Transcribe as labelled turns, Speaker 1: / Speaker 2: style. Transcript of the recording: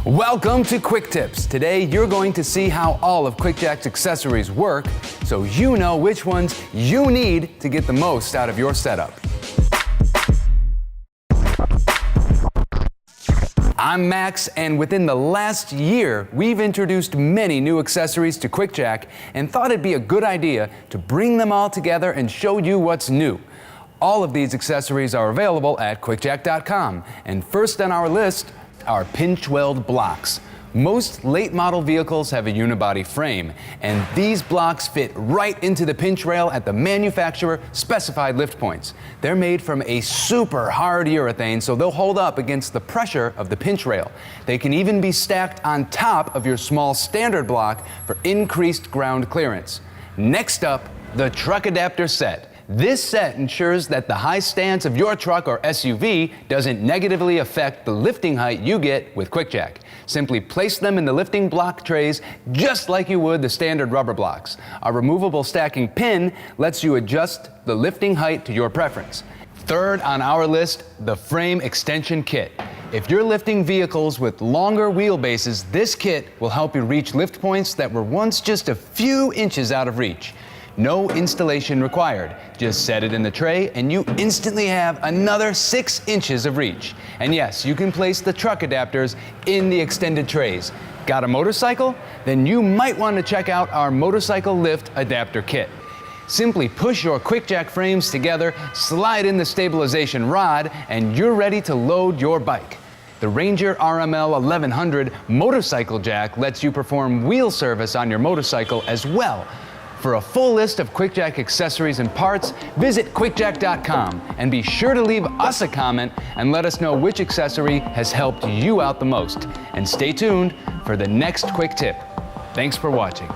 Speaker 1: Welcome to Quick Tips. Today you're going to see how all of QuickJack's accessories work so you know which ones you need to get the most out of your setup. I'm Max, and within the last year, we've introduced many new accessories to QuickJack and thought it'd be a good idea to bring them all together and show you what's new. All of these accessories are available at QuickJack.com, and first on our list are Pinch-weld blocks. Most late model vehicles have a unibody frame, and these blocks fit right into the pinch rail at the manufacturer specified lift points. They're made from a super hard urethane, so they'll hold up against the pressure of the pinch rail. They can even be stacked on top of your small standard block for increased ground clearance. Next up, the truck adapter set. This set ensures that the high stance of your truck or SUV doesn't negatively affect the lifting height you get with QuickJack. Simply place them in the lifting block trays just like you would the standard rubber blocks. Our removable stacking pin lets you adjust the lifting height to your preference. Third on our list, the frame extension kit. If you're lifting vehicles with longer wheelbases, this kit will help you reach lift points that were once just a few inches out of reach. No installation required. Just set it in the tray and you instantly have another 6 inches of reach. And yes, you can place the truck adapters in the extended trays. Got a motorcycle? Then you might want to check out our motorcycle lift adapter kit. Simply push your QuickJack frames together, slide in the stabilization rod, and you're ready to load your bike. The Ranger RML 1100 motorcycle jack lets you perform wheel service on your motorcycle as well. For a full list of QuickJack accessories and parts, visit QuickJack.com and be sure to leave us a comment and let us know which accessory has helped you out the most. And stay tuned for the next quick tip. Thanks for watching.